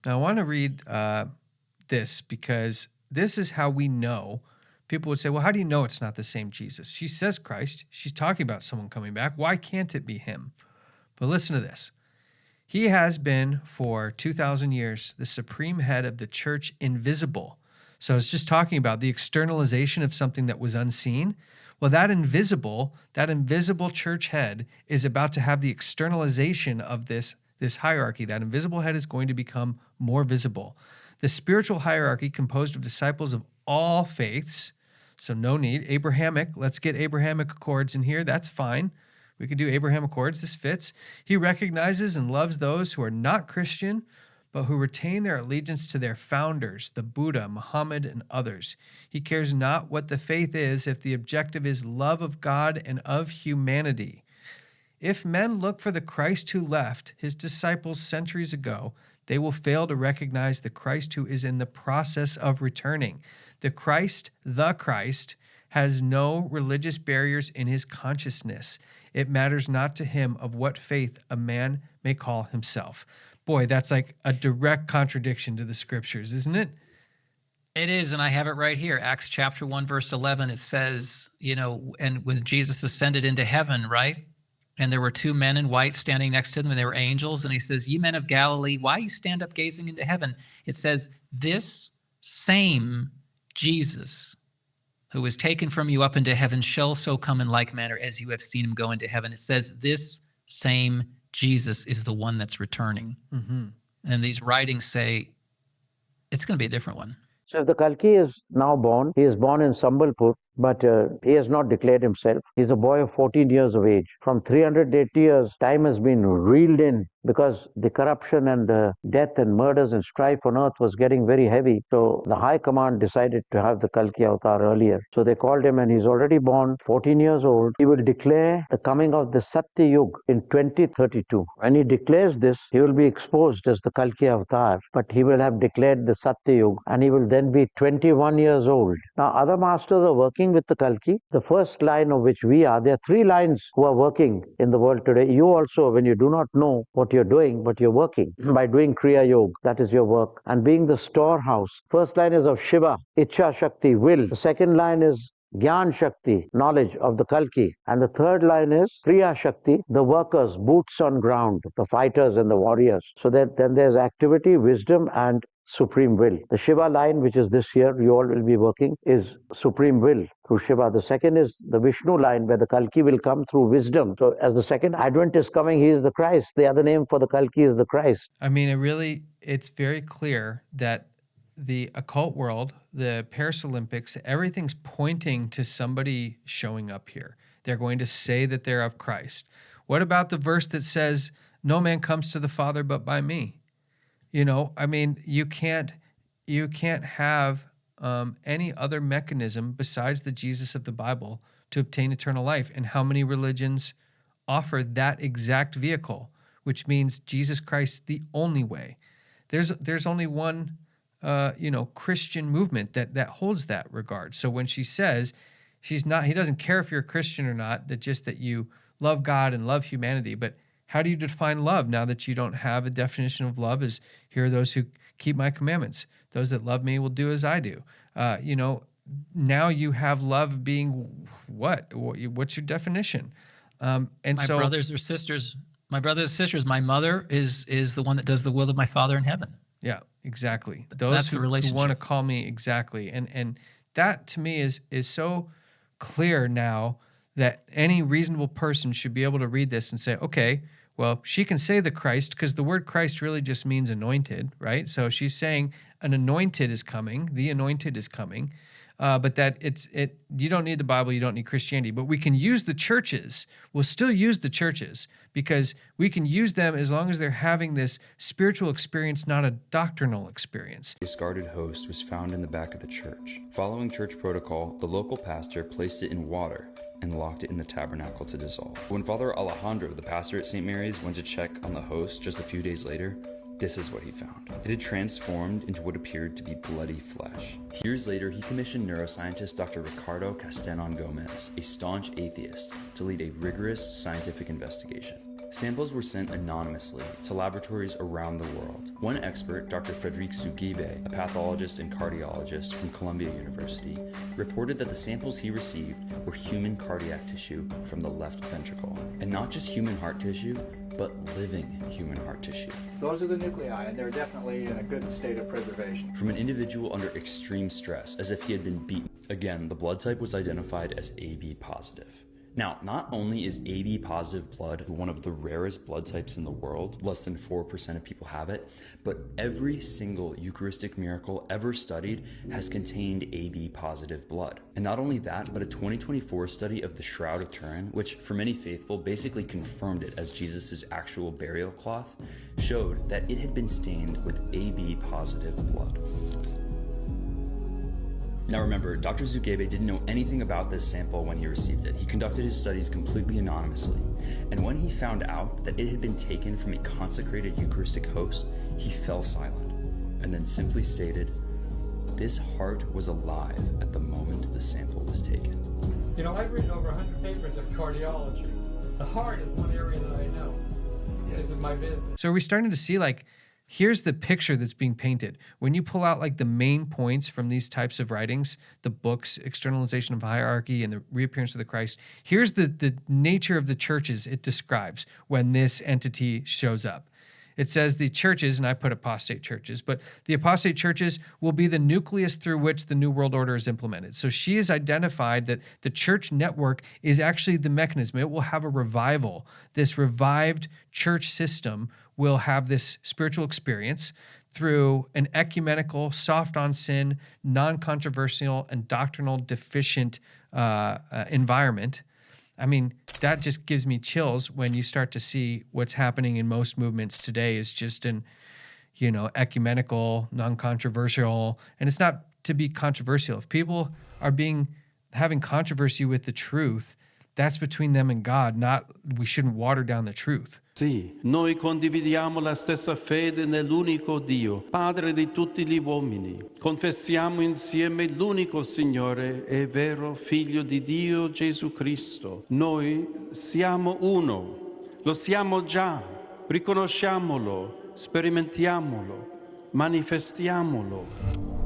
Now, I want to read this because this is how we know. People would say, well, how do you know it's not the same Jesus? She says Christ. She's talking about someone coming back. Why can't it be him? But listen to this. He has been for 2,000 years the supreme head of the church invisible. So it's just talking about the externalization of something that was unseen. Well, that invisible church head is about to have the externalization of this hierarchy. That invisible head is going to become more visible. The spiritual hierarchy composed of disciples of all faiths, so no need. Abrahamic, let's get Abrahamic accords in here. That's fine. We can do Abraham accords. This fits. He recognizes and loves those who are not Christian, but who retain their allegiance to their founders, the Buddha, Muhammad, and others. He cares not what the faith is if the objective is love of God and of humanity. If men look for the Christ who left his disciples centuries ago, they will fail to recognize the Christ who is in the process of returning. The Christ, has no religious barriers in his consciousness. It matters not to him of what faith a man may call himself. Boy, that's like a direct contradiction to the scriptures, isn't it? It is, and I have it right here. Acts chapter 1, verse 11, it says, and when Jesus ascended into heaven, right? And there were two men in white standing next to them, and they were angels. And he says, ye men of Galilee, why you stand up gazing into heaven? It says, this same Jesus who was taken from you up into heaven shall so come in like manner as you have seen him go into heaven. It says this same Jesus is the one that's returning. Mm-hmm. And these writings say it's going to be a different one. So if the Kalki is now born, he is born in Sambalpur, but he has not declared himself. He's a boy of 14 years of age. From 380 years, time has been reeled in because the corruption and the death and murders and strife on earth was getting very heavy. So the High Command decided to have the Kalki avatar earlier. So they called him, and he's already born, 14 years old. He will declare the coming of the Satya Yuga in 2032. When he declares this, he will be exposed as the Kalki avatar, but he will have declared the Satya Yuga, and he will then be 21 years old. Now, other masters are working with the Kalki, the first line of which we are. There are three lines who are working in the world today. You also, when you do not know what you're doing, but you're working by doing Kriya Yoga, that is your work, and being the storehouse. First line is of Shiva, Ichha Shakti, will. The second line is Gyan Shakti, knowledge of the Kalki. And the third line is Kriya Shakti, the workers, boots on ground, the fighters and the warriors. So that then there's activity, wisdom, and supreme will. The Shiva line, which is this year, you all will be working, is supreme will through Shiva. The second is the Vishnu line, where the Kalki will come through wisdom. So as the second Advent is coming, he is the Christ. The other name for the Kalki is the Christ. I mean, it's very clear that the occult world, the Paris Olympics, everything's pointing to somebody showing up here. They're going to say that they're of Christ. What about the verse that says, no man comes to the Father but by me? I mean, you can't have any other mechanism besides the Jesus of the Bible to obtain eternal life. And how many religions offer that exact vehicle, which means Jesus Christ, the only way? There's only one, Christian movement that holds that regard. So when she says he doesn't care if you're a Christian or not, that you love God and love humanity, but how do you define love now that you don't have a definition of love as here are those who keep my commandments. Those that love me will do as I do. Now you have love being what? What's your definition? My brothers or sisters, my mother is the one that does the will of my Father in heaven. Yeah, exactly. That's the relationship. Who want to call me exactly. And that to me is so clear now that any reasonable person should be able to read this and say, okay, well, she can say the Christ because the word Christ really just means anointed, right? So she's saying an anointed is coming, the anointed is coming, but that you don't need the Bible, you don't need Christianity, but we can use the churches. We'll still use the churches because we can use them as long as they're having this spiritual experience, not a doctrinal experience. A discarded host was found in the back of the church. Following church protocol, the local pastor placed it in water and locked it in the tabernacle to dissolve. When Father Alejandro, the pastor at St. Mary's, went to check on the host just a few days later, this is what he found. It had transformed into what appeared to be bloody flesh. Years later, he commissioned neuroscientist Dr. Ricardo Castanon Gomez, a staunch atheist, to lead a rigorous scientific investigation. Samples were sent anonymously to laboratories around the world. One expert, Dr. Frederic Sugibe, a pathologist and cardiologist from Columbia University, reported that the samples he received were human cardiac tissue from the left ventricle. And not just human heart tissue, but living human heart tissue. Those are the nuclei, and they're definitely in a good state of preservation. From an individual under extreme stress, as if he had been beaten. Again, the blood type was identified as AB positive. Now, not only is AB positive blood one of the rarest blood types in the world, less than 4% of people have it, but every single Eucharistic miracle ever studied has contained AB positive blood. And not only that, but a 2024 study of the Shroud of Turin, which for many faithful basically confirmed it as Jesus' actual burial cloth, showed that it had been stained with AB positive blood. Now remember, Dr. Zugebe didn't know anything about this sample when he received it. He conducted his studies completely anonymously. And when he found out that it had been taken from a consecrated Eucharistic host, he fell silent and then simply stated, "This heart was alive at the moment the sample was taken." You know, I've written over 100 papers of cardiology. The heart is one area that I know. This is my business. So are we starting to see, like, here's the picture that's being painted. When you pull out like the main points from these types of writings, the books, externalization of hierarchy and the reappearance of the Christ, here's the nature of the churches it describes when this entity shows up. It says the churches, and I put apostate churches, but the apostate churches will be the nucleus through which the New World Order is implemented. So she has identified that the church network is actually the mechanism. It will have a revival. This revived church system will have this spiritual experience through an ecumenical, soft on sin, non-controversial, and doctrinal deficient environment. I mean, that just gives me chills when you start to see what's happening in most movements today is just an, ecumenical, non-controversial, and it's not to be controversial. If people are having controversy with the truth, that's between them and God, we shouldn't water down the truth. Sì, noi condividiamo la stessa fede nell'unico Dio, Padre di tutti gli uomini. Confessiamo insieme l'unico Signore e vero Figlio di Dio, Gesù Cristo. Noi siamo uno, lo siamo già, riconosciamolo, sperimentiamolo, manifestiamolo.